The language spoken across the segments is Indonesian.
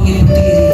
ibu tiri.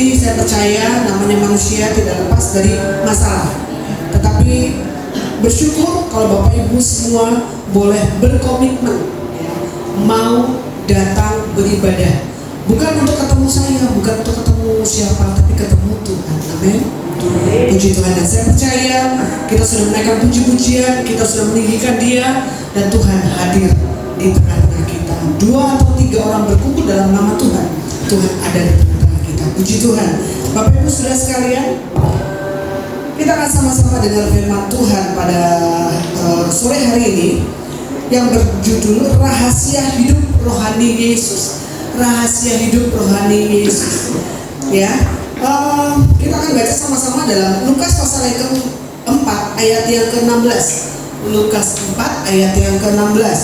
Jadi saya percaya namanya manusia tidak lepas dari masalah. Tetapi bersyukur kalau Bapak Ibu semua boleh berkomitmen ya, mau datang beribadah. Bukan untuk ketemu saya, bukan untuk ketemu siapa, tapi ketemu Tuhan. Amin. Puji Tuhan. Dan saya percaya kita sudah menaikkan puji-pujian, kita sudah meninggikan Dia, dan Tuhan hadir di tengah-tengah kita. 2 atau 3 orang berkumpul dalam nama Tuhan, Tuhan ada di tengah-tengah kita. Puji Tuhan. Bapak Ibu saudara sekalian, kita akan sama-sama dengar firman Tuhan pada sore hari ini yang berjudul Rahasia Hidup Rohani Yesus. Rahasia hidup rohani Yesus. Ya, kita akan baca sama-sama dalam Lukas pasal yang ke-4 ayat yang ke-16. Lukas 4 ayat yang ke-16.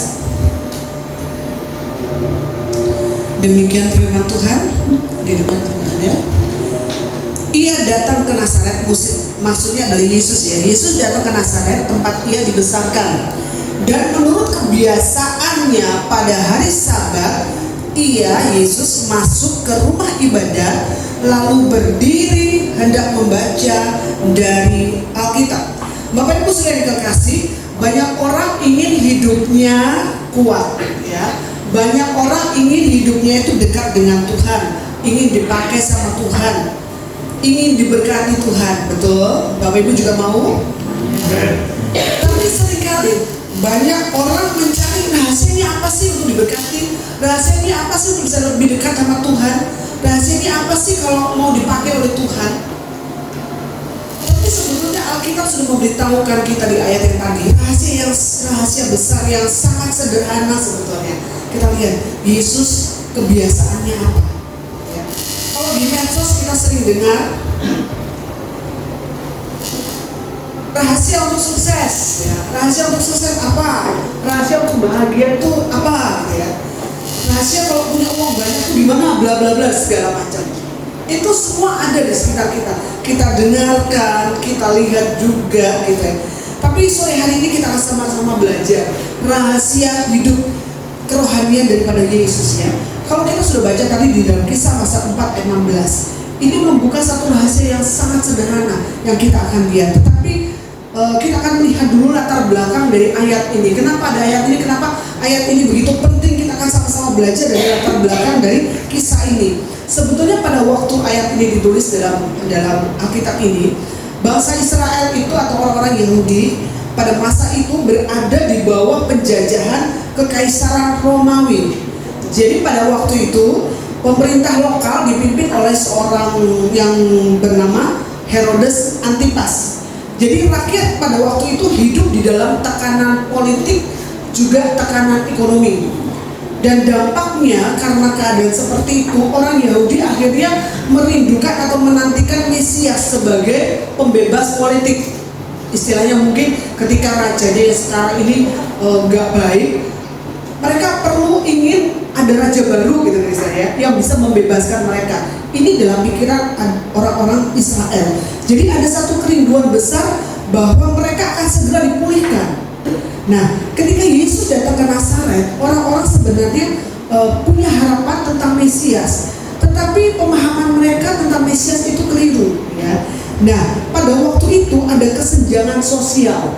Demikian firman Tuhan di depan teman-teman. Ia datang ke Nazaret, maksudnya dari Yesus ya. Yesus datang ke Nazaret, tempat ia dibesarkan. Dan menurut kebiasaannya pada hari Sabat, Yesus masuk ke rumah ibadah, lalu berdiri hendak membaca dari Alkitab. Bapak Ibu sekalian dikasih, banyak orang ingin hidupnya kuat ya. Banyak orang ingin hidupnya itu dekat dengan Tuhan, ingin dipakai sama Tuhan, ingin diberkati Tuhan. Betul? Bapak Ibu juga mau? Tapi seringkali banyak orang mencari rahasianya apa sih untuk diberkati, rahasianya apa sih untuk bisa lebih dekat sama Tuhan, rahasianya apa sih kalau mau dipakai oleh Tuhan. Tapi sebetulnya Alkitab sudah memberitahukan kita di ayat yang tadi rahasia besar yang sangat sederhana sebetulnya. Kita lihat Yesus kebiasaannya apa ya. Kalau di medsos kita sering dengar rahasia untuk sukses ya. Rahasia untuk sukses apa? Rahasia untuk bahagia itu apa gitu ya. Rahasia kalau punya uang banyak itu gimana, bla bla bla segala macam. Itu semua ada di sekitar kita. Kita dengarkan, kita lihat juga gitu ya. Tapi sore hari ini kita akan sama-sama belajar rahasia hidup kerohanian daripada Yesus ya. Kalau kita sudah baca tadi di dalam Kisah pasal 4 ayat 16, ini membuka satu rahasia yang sangat sederhana yang kita akan lihat. Tetapi kita akan melihat dulu latar belakang dari ayat ini. Kenapa ada ayat ini? Kenapa ayat ini begitu penting? Kita akan sama-sama belajar dari latar belakang dari kisah ini. Sebetulnya pada waktu ayat ini ditulis dalam Alkitab ini, bangsa Israel itu atau orang-orang Yahudi pada masa itu berada di bawah penjajahan Kekaisaran Romawi. Jadi pada waktu itu pemerintah lokal dipimpin oleh seorang yang bernama Herodes Antipas. Jadi rakyat pada waktu itu hidup di dalam tekanan politik juga tekanan ekonomi. Dan dampaknya karena keadaan seperti itu, orang Yahudi akhirnya merindukan atau menantikan Mesias sebagai pembebas politik. Istilahnya mungkin ketika rajanya yang sekarang ini nggak baik, mereka perlu ingin ada raja baru gitu misalnya yang bisa membebaskan mereka. Ini dalam pikiran orang-orang Israel. Jadi ada satu kerinduan besar bahwa mereka akan segera dipulihkan. Nah, ketika Yesus datang ke Nazaret, orang-orang sebenarnya punya harapan tentang Mesias, tetapi pemahaman mereka tentang Mesias itu keliru. Ya. Nah, pada waktu itu ada kesenjangan sosial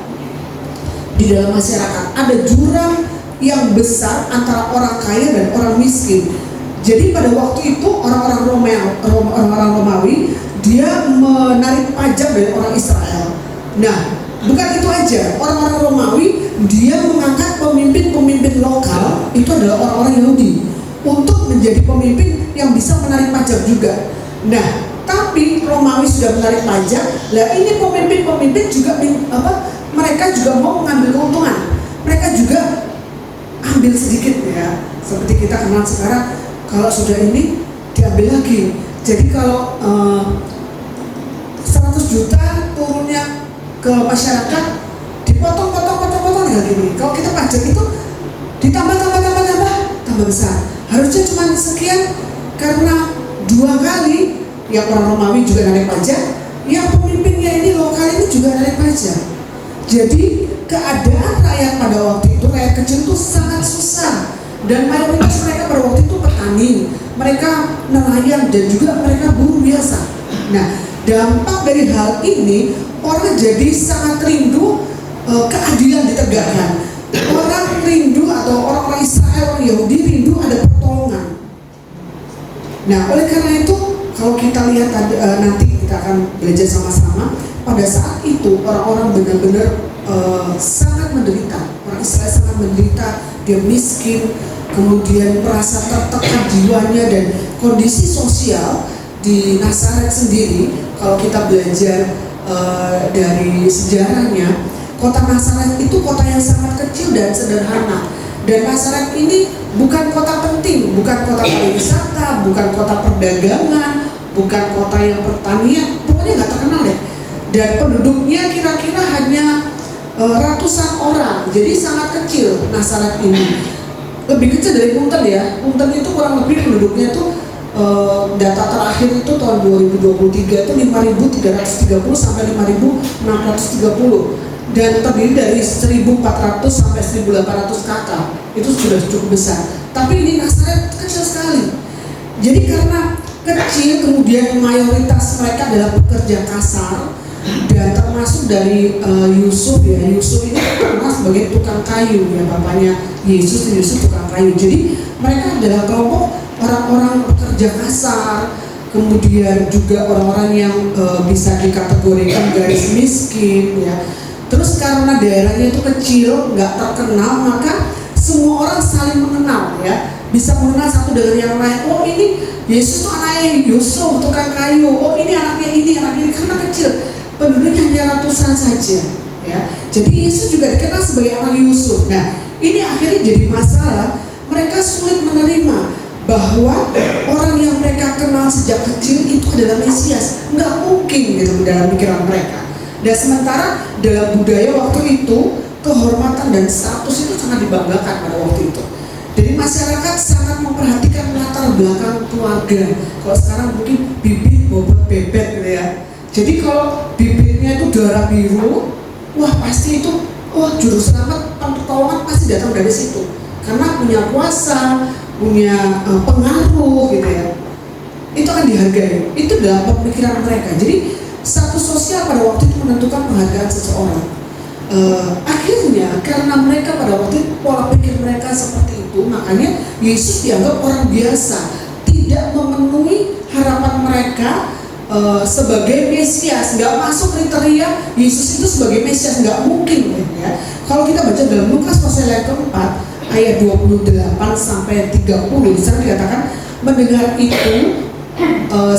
di dalam masyarakat. Ada jurang yang besar antara orang kaya dan orang miskin. Jadi pada waktu itu orang-orang Romawi dia menarik pajak dari orang Israel. Nah, bukan itu aja, orang-orang Romawi dia mengangkat pemimpin-pemimpin lokal itu adalah orang-orang Yahudi untuk menjadi pemimpin yang bisa menarik pajak juga. Nah, tapi Romawi sudah menarik pajak, lah ini pemimpin-pemimpin juga mereka juga mau mengambil keuntungan. Mereka juga ambil sedikit ya. Seperti kita kenal sekarang, kalau sudah ini diambil lagi. Jadi kalau 100 juta turunnya ke masyarakat dipotong kayak gini. Kalau kita pajak itu ditambah besar. Harusnya cuma sekian, karena 2 kali yang orang Romawi juga narik pajak, yang pemimpinnya ini lokal ini juga narik pajak. Jadi keadaan rakyat pada waktu itu, rakyat kecil itu sangat susah. Dan mayoritas mereka pada waktu itu petani. mereka nelayan dan juga mereka buruh biasa. Nah, dampak dari hal ini orang jadi sangat rindu keadilan ditegakkan. Orang rindu atau orang Israel, orang Yahudi rindu ada pertolongan. Nah, oleh karena itu kalau kita lihat nanti kita akan belajar sama-sama. Pada saat itu orang-orang benar-benar sangat menderita. Orang Israel sangat menderita, dia miskin, kemudian merasa tertekan jiwanya, dan kondisi sosial di Nazaret sendiri. Kalau kita belajar dari sejarahnya, kota Nazaret itu kota yang sangat kecil dan sederhana. Dan Nazaret ini bukan kota penting, bukan kota pariwisata, bukan kota perdagangan, bukan kota yang pertanian, pokoknya nggak terkenal deh. Dan penduduknya kira-kira hanya ratusan orang, jadi sangat kecil Nazaret ini. Lebih kecil dari Punten ya. Punten itu kurang lebih penduduknya tuh data terakhir itu tahun 2023 itu 5.330 sampai 5.630, dan terdiri dari 1.400 sampai 1.800 kakak. Itu sudah cukup besar. Tapi ini Nazaret kecil sekali. Jadi karena kecil, kemudian mayoritas mereka adalah pekerja kasar, dan termasuk dari Yusuf ya. Yusuf ini terkenal sebagai tukang kayu ya, bapaknya Yesus tukang kayu. Jadi mereka adalah kelompok orang-orang pekerja kasar, kemudian juga orang-orang yang bisa dikategorikan garis miskin ya. Terus karena daerahnya itu kecil, nggak terkenal, maka semua orang saling mengenal ya, bisa mengenal satu dengan yang lain. Oh, ini Yesus tuh anaknya Yusuf tukang kayu. Oh, ini anaknya ini, karena kecil. Penduduknya hanya ratusan saja ya. Jadi Yesus juga dikenal sebagai anak Yusuf. Nah, ini akhirnya jadi masalah. Mereka sulit menerima bahwa orang yang mereka kenal sejak kecil itu adalah Mesias. Nggak mungkin gitu dalam pikiran mereka. Dan sementara dalam budaya waktu itu, kehormatan dan status itu sangat dibanggakan pada waktu itu. Jadi masyarakat sangat memperhatikan latar belakang keluarga. Kalau sekarang mungkin bibit bobot bebek gitu ya. Jadi kalau bibitnya itu darah biru, wah pasti itu, juru selamat pertolongan pasti datang dari situ. Karena punya kuasa, punya pengaruh gitu ya. Itu akan dihargai. Itu dalam pemikiran mereka. Jadi status sosial pada waktu itu menentukan penghargaan seseorang. Akhirnya karena mereka pada waktu itu pola pikir mereka seperti itu, makanya Yesus dianggap orang biasa, tidak memenuhi harapan mereka sebagai Mesias, nggak masuk kriteria Yesus itu sebagai Mesias, nggak mungkin ya. Kalau kita baca dalam Lukas pasal yang keempat ayat 28 sampai 30, di sana dikatakan mendengar itu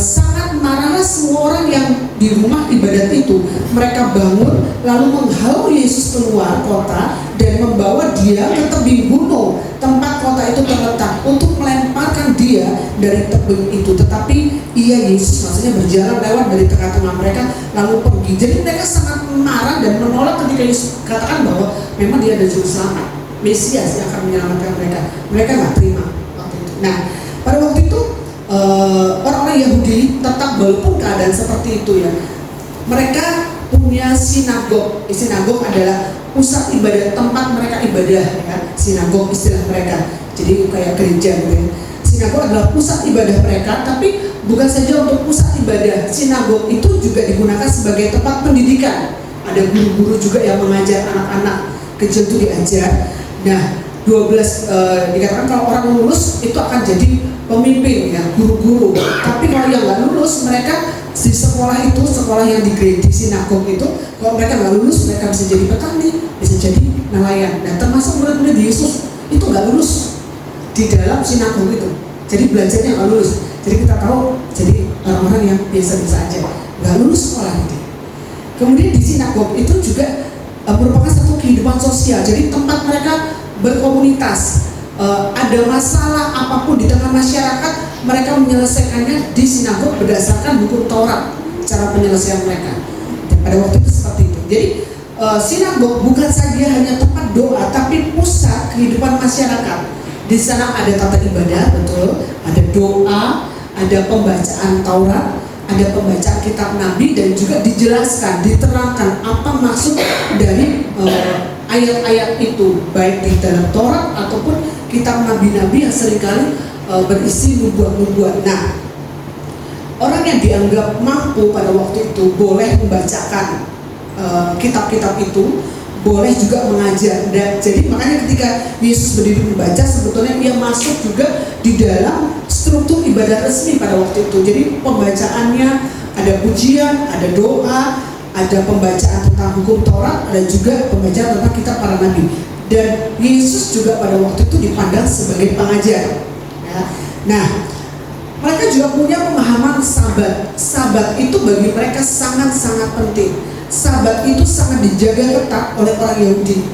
sangat marahlah semua orang yang di rumah ibadat itu. Mereka bangun lalu menghalau Yesus keluar kota dan membawa dia ke tebing gunung tempat kota itu terletak untuk melemparkan dia dari tebing itu. Tetapi ia Yesus maksudnya berjalan lewat dari tengah-tengah mereka lalu pergi. Jadi mereka sangat marah dan menolak ketika Yesus katakan bahwa memang dia ada juru selamat, Mesias yang akan menyelamatkan mereka. Mereka nggak terima waktu itu. Nah, pada waktu itu orang-orang Yahudi tetap walaupun keadaan seperti itu ya, mereka punya sinagog. Sinagog adalah pusat ibadah, tempat mereka ibadah ya. Sinagog istilah mereka, jadi kayak gereja gitu ya. Sinagog adalah pusat ibadah mereka, tapi bukan saja untuk pusat ibadah. Sinagog itu juga digunakan sebagai tempat pendidikan. Ada guru-guru juga yang mengajar anak-anak kecil itu diajar. Nah, 12 dikatakan kalau orang lulus itu akan jadi pemimpin ya, guru-guru. Tapi kalau yang nggak lulus, mereka di sekolah itu, sekolah yang di sinagog itu, kalau mereka nggak lulus, mereka bisa jadi petani, bisa jadi nelayan. Dan termasuk murid-murid Yesus itu nggak lulus di dalam sinagog itu. Jadi belajarnya nggak lulus. Jadi kita tahu, jadi orang-orang yang biasa-biasa aja, nggak lulus sekolah itu. Kemudian di sinagog itu juga merupakan satu kehidupan sosial. Jadi tempat mereka berkomunitas. Ada masalah apapun di tengah masyarakat, mereka menyelesaikannya di sinagog berdasarkan hukum Taurat, cara penyelesaian mereka. Dan pada waktu itu seperti itu. Jadi sinagog bukan saja hanya tempat doa, tapi pusat kehidupan masyarakat. Di sana ada tata ibadah, betul, ada doa, ada pembacaan Taurat, ada pembacaan kitab Nabi, dan juga dijelaskan, diterangkan apa maksud dari ayat-ayat itu, baik di dalam Taurat ataupun kitab nabi-nabi yang seringkali berisi nubuat-nubuat. Nah, orang yang dianggap mampu pada waktu itu boleh membacakan kitab-kitab itu, boleh juga mengajar. Dan jadi makanya ketika Yesus berdiri membaca, sebetulnya dia masuk juga di dalam struktur ibadah resmi pada waktu itu. Jadi pembacaannya ada pujian, ada doa, ada pembacaan tentang hukum Taurat, ada juga pembacaan tentang kitab para nabi. Dan Yesus juga pada waktu itu dipandang sebagai pengajar. Ya. Nah, mereka juga punya pemahaman Sabat. Sabat itu bagi mereka sangat-sangat penting. Sabat itu sangat dijaga ketat oleh orang Yahudi.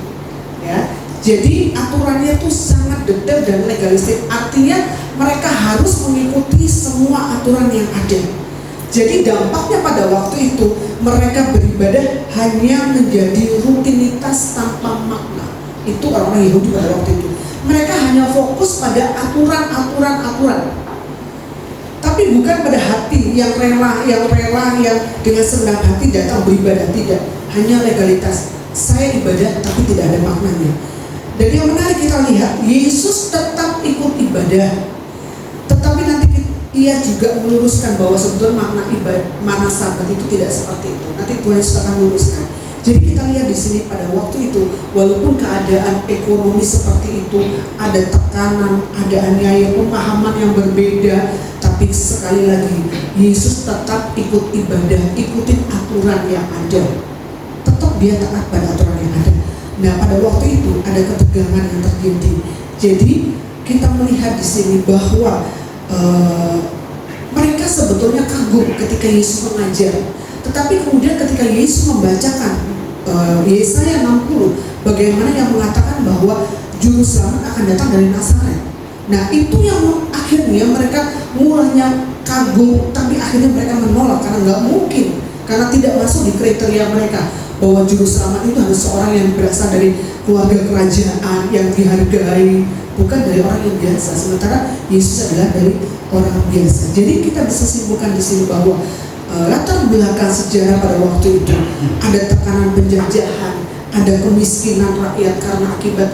Ya. Jadi aturannya itu sangat detail dan legalistik. Artinya mereka harus mengikuti semua aturan yang ada. Jadi dampaknya pada waktu itu mereka beribadah hanya menjadi rutinitas tanpa makna. Itu orang Yahudi pada waktu itu. Mereka hanya fokus pada aturan. Tapi bukan pada hati yang rela, yang dengan senang hati datang beribadah, tidak. Hanya legalitas. Saya ibadah tapi tidak ada maknanya. Dan yang menarik kita lihat, Yesus tetap ikut ibadah. Tetapi nanti ia juga meluruskan bahwa sebetulnya makna Sabat itu tidak seperti itu. Nanti Tuhan Yesus akan meluruskan. Jadi kita lihat di sini pada waktu itu, walaupun keadaan ekonomi seperti itu, ada tekanan, ada aniaya, pemahaman yang berbeda, tapi sekali lagi Yesus tetap ikut ibadah, ikutin aturan yang ada. Tetap dia taat pada aturan yang ada. Nah, pada waktu itu ada ketegangan yang terjadi. Jadi kita melihat di sini bahwa mereka sebetulnya kagum ketika Yesus mengajar. Tetapi kemudian ketika Yesus membacakan Yesaya 60, bagaimana yang mengatakan bahwa juru selamat akan datang dari Nazaret. Nah, itu yang akhirnya mereka mulanya kagum, tapi akhirnya mereka menolak karena nggak mungkin, karena tidak masuk di kriteria mereka bahwa juru selamat itu harus seorang yang berasal dari keluarga kerajaan yang dihargai, bukan dari orang yang biasa. Sementara Yesus adalah dari orang biasa. Jadi kita bisa simpulkan di sini bahwa latar belakang sejarah pada waktu itu ada tekanan penjajahan, ada kemiskinan rakyat karena akibat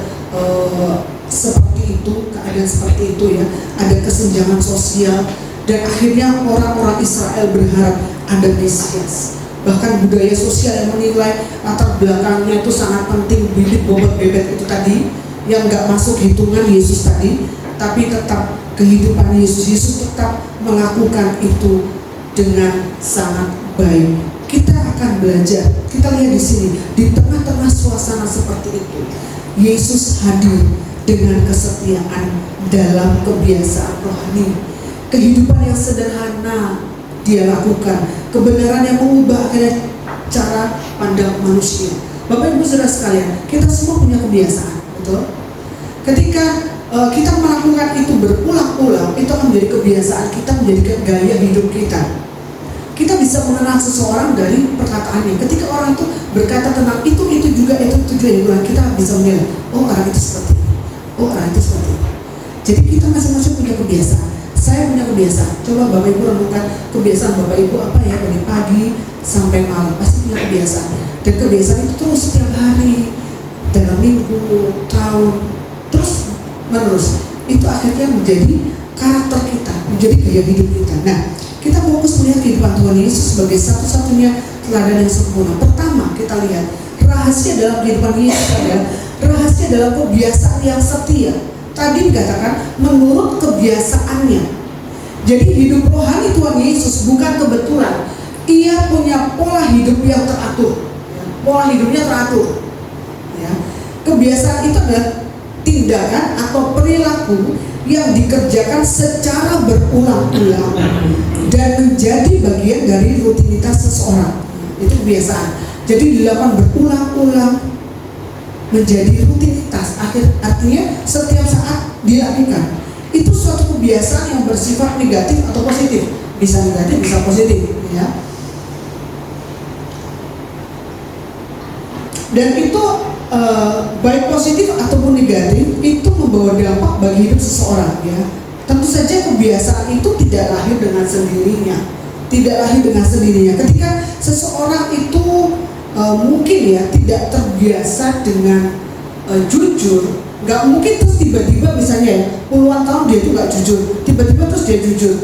seperti itu, keadaan seperti itu ya, ada kesenjangan sosial, dan akhirnya orang-orang Israel berharap ada Mesias. Bahkan budaya sosial yang menilai latar belakangnya itu sangat penting, bibit bobot bebek itu tadi yang nggak masuk hitungan Yesus tadi, tapi tetap kehidupan Yesus tetap melakukan itu dengan sangat baik. Kita akan belajar. Kita lihat di sini, di tengah-tengah suasana seperti itu, Yesus hadir dengan kesetiaan dalam kebiasaan rohani. Kehidupan yang sederhana dia lakukan, kebenaran yang mengubah akhirnya cara pandang manusia. Bapak Ibu Saudara sekalian, kita semua punya kebiasaan, betul? Ketika kita melakukan itu berulang-ulang, itu akan menjadi kebiasaan kita, menjadi gaya hidup kita. Kita bisa mengenal seseorang dari perkataannya. Ketika orang itu berkata tentang itu juga, kita bisa menilai, oh orang itu seperti ini, oh orang itu seperti ini. Jadi kita masing-masing punya kebiasaan. Saya punya kebiasaan. Coba Bapak Ibu renungkan kebiasaan Bapak Ibu apa ya, dari pagi sampai malam, pasti punya kebiasaan. Dan kebiasaan itu terus setiap hari, dalam minggu, tahun, terus menerus. Itu akhirnya menjadi karakter kita, menjadi gaya hidup kita. Nah, kita fokus melihat kehidupan Tuhan Yesus sebagai satu-satunya teladan yang sempurna. Pertama, kita lihat rahasia dalam kehidupan Yesus adalah rahasia dalam kebiasaan yang setia. Tadi dikatakan menurut kebiasaannya. Jadi hidup rohani Tuhan Yesus bukan kebetulan. Ia punya pola hidup yang teratur. Pola hidupnya teratur. Ya. Kebiasaan itu adalah tindakan atau perilaku yang dikerjakan secara berulang-ulang dan menjadi bagian dari rutinitas seseorang. Itu kebiasaan. Jadi dilakukan berulang-ulang menjadi rutinitas. Artinya setiap saat dilakukan. Itu suatu kebiasaan yang bersifat negatif atau positif. Bisa negatif, bisa positif, ya. Dan itu baik positif ataupun negatif itu membawa dampak bagi hidup seseorang, ya. Tentu saja kebiasaan itu tidak lahir dengan sendirinya. Tidak lahir dengan sendirinya. Ketika seseorang itu mungkin ya tidak terbiasa dengan jujur, Nggak mungkin terus tiba-tiba misalnya ya, puluhan tahun dia itu nggak jujur, tiba-tiba terus dia jujur.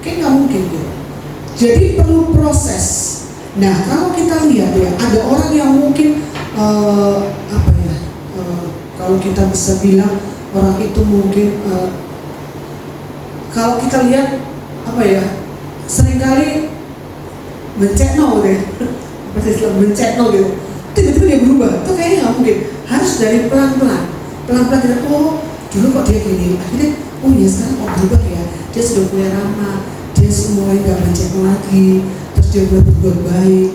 Kayak nggak mungkin gitu. Jadi perlu proses. Nah kalau kita lihat ya, ada orang yang mungkin kalau kita bisa bilang orang itu mungkin kalau kita lihat seringkali mencetno deh, mencetno gitu, tiba-tiba dia berubah. Itu kayaknya nggak mungkin. Harus dari pelan-pelan kita, oh dulu kok dia gini, akhirnya oh ya sekarang kok berubah ya, dia sudah mulai ramah, dia mulai nggak mencetno lagi, terus dia mulai berbuat baik.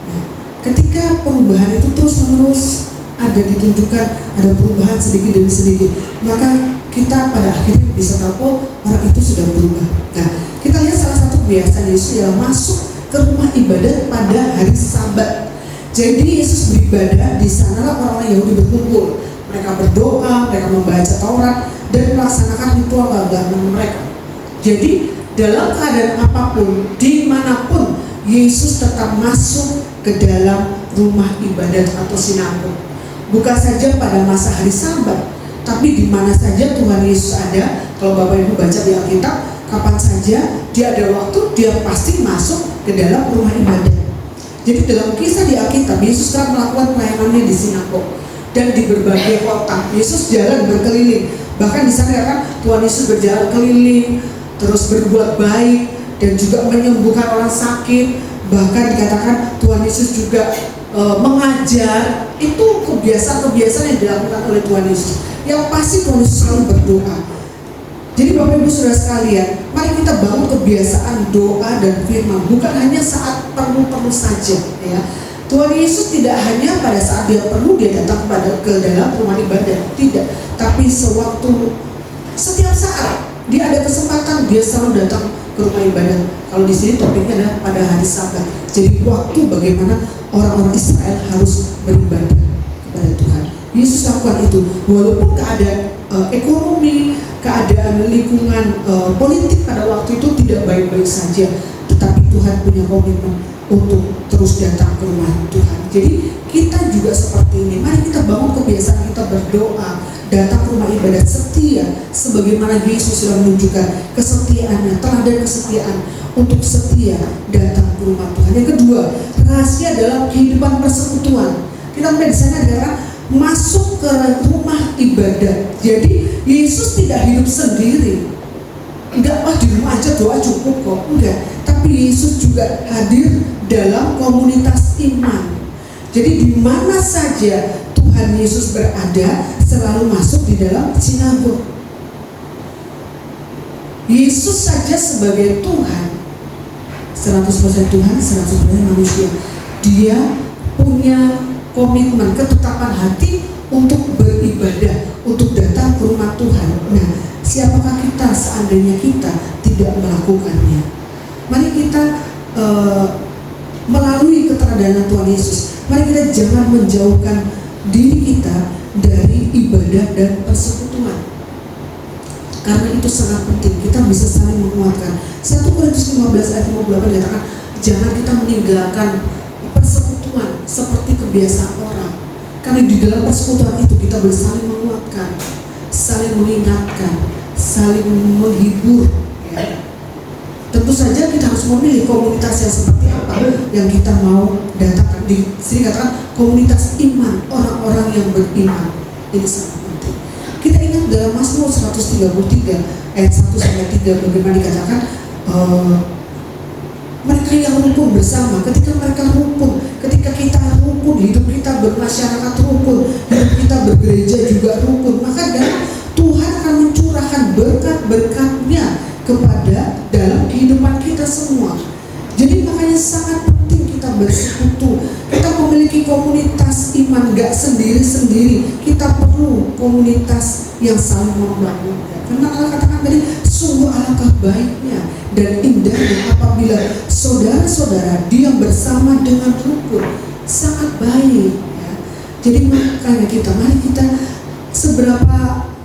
Nah, ketika perubahan itu terus-menerus ada ditunjukkan, ada perubahan sedikit demi sedikit, maka kita pada akhirnya bisa tahu oh orang itu sudah berubah. Nah, kita lihat salah satu kebiasaan Yesus ialah masuk ke rumah ibadat pada hari Sabat. Jadi Yesus beribadah di sana, orang-orang Yahudi berkumpul, mereka berdoa, mereka membaca Taurat dan melaksanakan ritual agama mereka. Jadi dalam keadaan apapun, dimanapun, Yesus tetap masuk ke dalam rumah ibadat atau sinagog. Bukan saja pada masa hari Sabat, tapi di mana saja Tuhan Yesus ada. Kalau Bapak Ibu baca di Alkitab, kapan saja dia ada waktu, dia pasti masuk ke dalam rumah ibadat. Jadi dalam kisah di Alkitab, Yesus telah melakukan pelayanannya di sinagog dan di berbagai kota. Yesus jalan berkeliling. Bahkan di sana kan Tuhan Yesus berjalan keliling, terus berbuat baik dan juga menyembuhkan orang sakit. Bahkan dikatakan Tuhan Yesus juga mengajar. Itu kebiasaan-kebiasaan yang dilakukan oleh Tuhan Yesus. Yang pasti Tuhan Yesus selalu berdoa. Jadi Bapak Ibu Saudara sekalian, mari kita bangun kebiasaan doa dan firman, bukan hanya saat perlu-perlu saja ya. Tuhan Yesus tidak hanya pada saat dia perlu dia datang ke dalam rumah ibadat, tidak, tapi setiap saat dia ada kesempatan, dia selalu datang ke rumah ibadat. Kalau di sini topiknya adalah pada hari Sabat. Jadi waktu bagaimana orang-orang Israel harus beribadah kepada Tuhan. Yesus lakukan itu walaupun keadaan ekonomi, keadaan lingkungan politik pada waktu itu tidak baik-baik saja, tetapi Tuhan punya komitmen untuk terus datang ke rumah Tuhan. Jadi kita juga seperti ini. Mari kita bangun kebiasaan kita berdoa, datang ke rumah ibadat setia, sebagaimana Yesus sudah menunjukkan kesetiaannya, teladan kesetiaan untuk setia datang ke rumah Tuhan. Yang kedua, rahasia dalam kehidupan persekutuan. Kita melihat di sana adalah masuk ke rumah ibadat. Jadi Yesus tidak hidup sendiri. Enggak, di rumah aja doa cukup kok. Enggak. Tapi Yesus juga hadir dalam komunitas iman. Jadi di mana saja Tuhan Yesus berada, selalu masuk di dalam sinagog. Yesus saja sebagai Tuhan, 100% Tuhan, 100% manusia. Dia punya komitmen, ketetapan hati untuk beribadah, untuk datang ke rumah Tuhan. Nah, siapakah kita seandainya kita tidak melakukannya? Mari kita melalui keteladanan Tuhan Yesus, mari kita jangan menjauhkan diri kita dari ibadah dan persekutuan. Karena itu sangat penting, kita bisa saling menguatkan. 1 Korintus 15 ayat 58 dikatakan, jangan kita meninggalkan persekutuan seperti kebiasaan orang. Karena di dalam persekutuan itu kita boleh saling menguatkan, saling mengingatkan, saling menghibur ya. Tentu saja kita harus memilih komunitas yang seperti apa yang kita mau datangkan. Di sini katakan komunitas iman, orang-orang yang beriman. Ini sangat penting. Kita ingat dalam Mazmur 133 ayat 1-3 bagaimana dikatakan mereka yang rukun bersama. Ketika mereka rukun, ketika kita rukun, hidup kita bermasyarakat rukun, hidup kita bergereja juga rukun, maka Tuhan akan mencurahkan berkat-berkatnya kepada dalam kehidupan kita semua. Jadi makanya sangat penting kita bersekutu, kita memiliki komunitas iman, gak sendiri-sendiri. Kita perlu komunitas yang saling membangun. Karena Allah katakan tadi, sungguh alangkah baiknya dan indahnya apabila saudara-saudara diam bersama dengan rukun. Sangat baik ya. Jadi makanya mari kita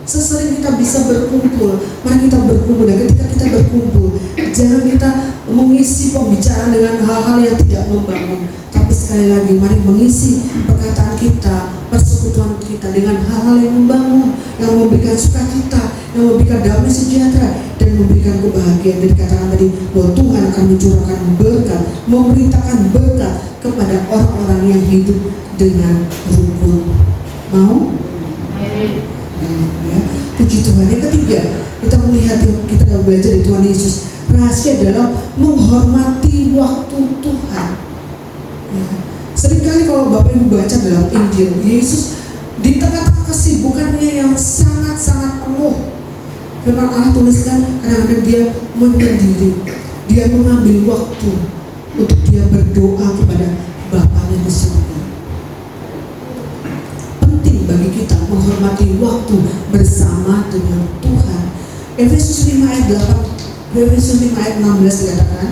sesering kita bisa berkumpul, mari kita berkumpul. Dan ketika kita berkumpul, jangan kita mengisi pembicaraan dengan hal-hal yang tidak membangun, tapi sekali lagi, mari mengisi perkataan kita, persekutuan kita dengan hal-hal yang membangun, yang memberikan sukacita, yang memberikan damai sejahtera, dan memberikan kebahagiaan. Dan dikatakan tadi bahwa Tuhan akan mencurahkan berkat, memerintahkan berkat kepada orang-orang yang hidup dengan rukun. Mau? Ya. Puji Tuhan. Yang ketiga, kita melihat, kita belajar dari Tuhan Yesus, rahasia dalam menghormati waktu Tuhan. Ya. Seringkali kalau Bapak Ibu baca dalam Injil, Yesus di tengah-tengah kesibukannya yang sangat-sangat penuh, firman Allah tuliskan kadang-kadang dia menyendiri, dia mengambil waktu untuk dia berdoa kepada Bapanya di surga. Penting bagi kita menghormati waktu bersama dengan Tuhan. Efesus 5 ayat 8, Efesus 5 ayat 16 dikatakan,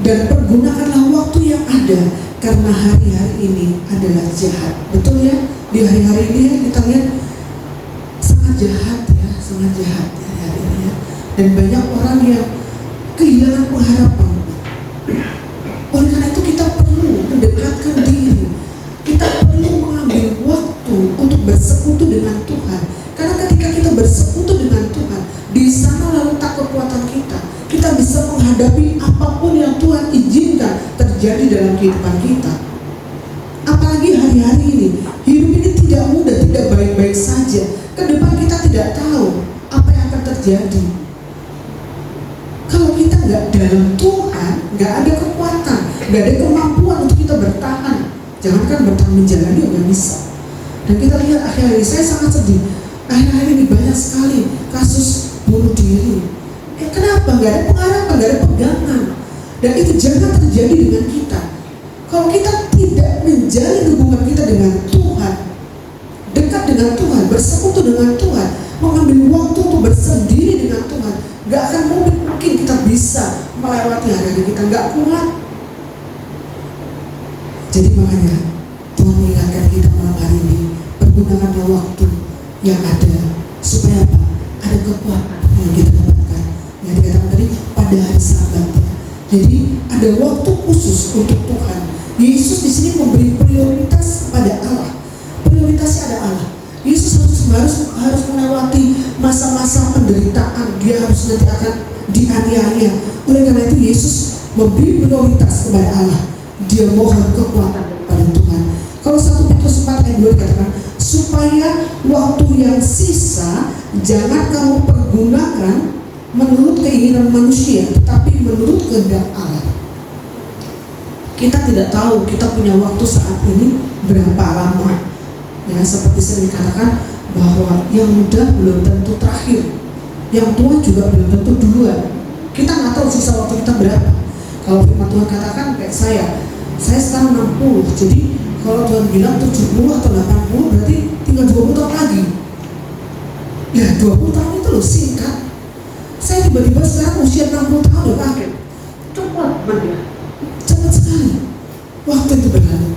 dan pergunakanlah waktu yang ada, karena hari-hari ini adalah jahat. Betul ya? Di hari-hari ini ya, kita lihat sangat jahat ya, sangat jahat hari-hari ini ya. Dan banyak orang yang kehilangan pengharapan. Oleh karena itu kita perlu mendekatkan diri, kita perlu mengambil waktu untuk bersekutu dengan Tuhan. Karena ketika kita bersekutu dengan Tuhan, di sana letak kekuatan kita. Kita bisa menghadapi apapun yang Tuhan izinkan terjadi dalam kehidupan kita. Apalagi hari-hari ini, hidup ini tidak mudah, tidak baik-baik saja. Ke depan kita tidak tahu apa yang akan terjadi. Kalau kita nggak dalam Tuhan, nggak ada kekuatan, nggak ada kemampuan untuk kita bertahan. Jangankan bertahan menjalani, nggak bisa. Dan kita lihat akhir-akhir ini, saya sangat sedih. Akhir-akhir ini banyak sekali kasus bunuh diri. Kenapa? Nggak ada pengharapan, nggak ada pegangan. Dan itu jangan terjadi dengan kita. Kalau kita tidak menjalin hubungan kita dengan Tuhan, dekat dengan Tuhan, bersekutu dengan Tuhan, mengambil waktu untuk bersendiri dengan Tuhan, nggak akan mungkin kita bisa melewati hari-hari kita, nggak kuat. Jadi makanya Tuhan mengingatkan kita malam hari ini, pergunakanlah waktu yang ada supaya apa? Ada kekuatan yang kita dapatkan. Yang dikatakan tadi pada hari Sabat. Jadi ada waktu khusus untuk Tuhan. Yesus di sini memberi prioritas kepada Allah. Prioritasnya ada Allah. Yesus harus melewati masa-masa penderitaan. Dia harus nanti akan dianiaya. Oleh karena itu Yesus memberi prioritas kepada Allah. Dia mohon kekuatan kepada Tuhan. Kalau 1 Petrus 4 ayat 2 dikatakan, supaya waktu yang sisa jangan kamu pergunakan menurut keinginan manusia, tetapi menurut kehendak Allah. Kita tidak tahu kita punya waktu saat ini berapa lama. Ya, seperti sering dikatakan bahwa yang muda belum tentu terakhir, yang tua juga belum tentu duluan. Kita nggak tahu sisa waktu kita berapa. Kalau firman Tuhan katakan kayak saya sekarang 60, jadi kalau Tuhan bilang 70 atau 80 berarti tinggal 20 tahun lagi. Ya 20 tahun itu loh singkat. Saya tiba-tiba sekarang usia 60 tahun udah pakai. Cepat banget. Cepat sekali. Waktu itu berlalu.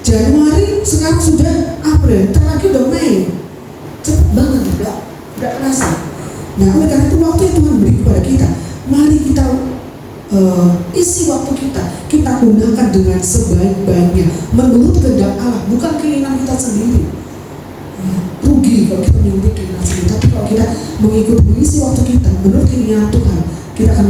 Januari sekarang sudah April, ntar lagi udah Mei. Cepat banget, enggak kerasa. Nah, oleh karena itu waktu yang Tuhan beri kepada kita, mari kita isi waktu kita gunakan dengan sebaik-baiknya menurut kehendak Allah, bukan keinginan kita sendiri. Rugi kalau kita mengikuti keinginan sendiri, tapi kalau kita mengisi waktu kita menurut keinginan Tuhan, kita akan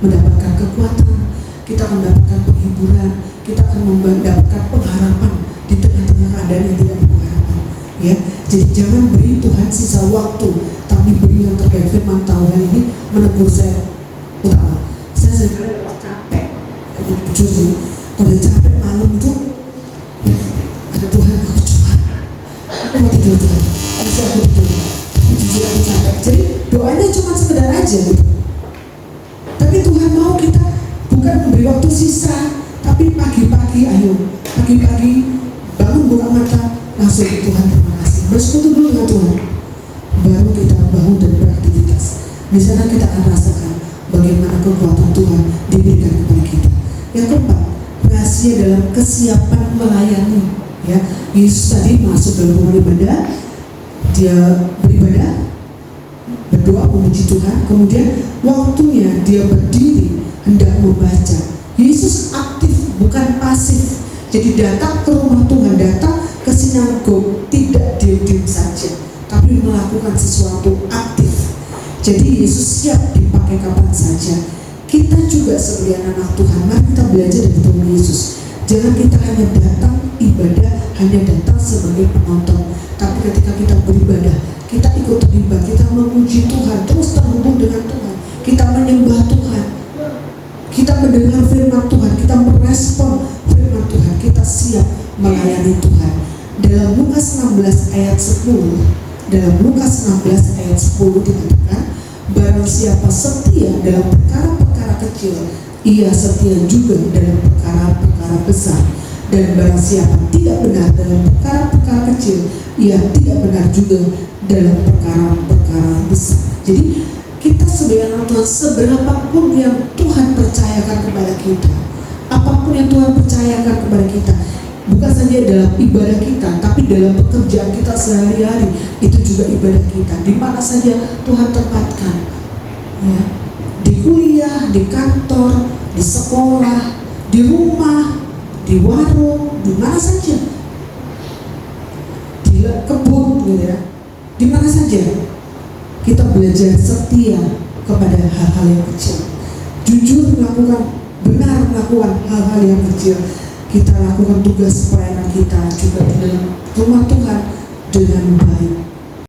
mendapatkan kekuatan, kita akan mendapatkan penghiburan, kita akan mendapatkan pengharapan di tengah-tengah keadaan yang tidak berpengharapan. Ya, jadi jangan beri Tuhan sisa waktu, tapi beri yang terbaik. Firman Tuhan ini menegur saya utama. Saya sebenarnya capek, jujur sih, kalau capek malam itu ada Tuhan, aku cuma aku mau tidur Tuhan, bisa aku tidur, jujur aku capek. Jadi doanya cuma sekedar aja gitu. Tapi Tuhan mau kita bukan memberi waktu sisa, tapi pagi-pagi bangun buka mata langsung ke Tuhan, terima kasih, bersekutu dulu dengan Tuhan, baru kita bangun dan beraktivitas. Di sana kita akan rasakan bagaimana kekuatan Tuhan diberikan kepada kita. Yang keempat, rahasia dalam kesiapan melayani. Ya, Yesus tadi masuk dalam rumah ibadah, dia beribadah, berdoa memuji Tuhan, kemudian waktunya dia berdiri hendak membaca. Yesus aktif, bukan pasif. Jadi datang ke rumah Tuhan, datang ke sinagog tidak diam-diam saja, tapi melakukan sesuatu aktif. Jadi Yesus siap dipakai kapan saja. Kita juga sebagai anak Tuhan, mari kita belajar dari Tuhan Yesus. Jangan kita hanya datang ibadah, hanya datang sebagai penonton, tapi ketika kita beribadah, kita ikut terlibat, kita memuji Tuhan, terus terhubung dengan Tuhan, kita menyembah Tuhan, kita mendengar firman Tuhan, kita merespon firman Tuhan, kita siap melayani Tuhan. Dalam Lukas 16 ayat 10, dalam Lukas 16 ayat 10 dikatakan, barang siapa setia dalam perkara-perkara kecil, ia setia juga dalam perkara-perkara besar. Dan barang siapa tidak benar dalam perkara-perkara kecil, ia tidak benar juga dalam perkara-perkara besar. Jadi kita sebagai anak Tuhan, seberapapun yang Tuhan percayakan kepada kita, apapun yang Tuhan percayakan kepada kita, bukan saja dalam ibadah kita, tapi dalam pekerjaan kita sehari-hari, itu juga ibadah kita. Di mana saja Tuhan tempatkan, ya, di kuliah, di kantor, di sekolah, di rumah, di warung, di mana saja, di kebun, gitu ya, di mana saja kita belajar setia kepada hal-hal yang kecil, jujur melakukan, benar melakukan hal-hal yang kecil. Kita lakukan tugas pelayanan kita juga di dalam rumah Tuhan dengan baik.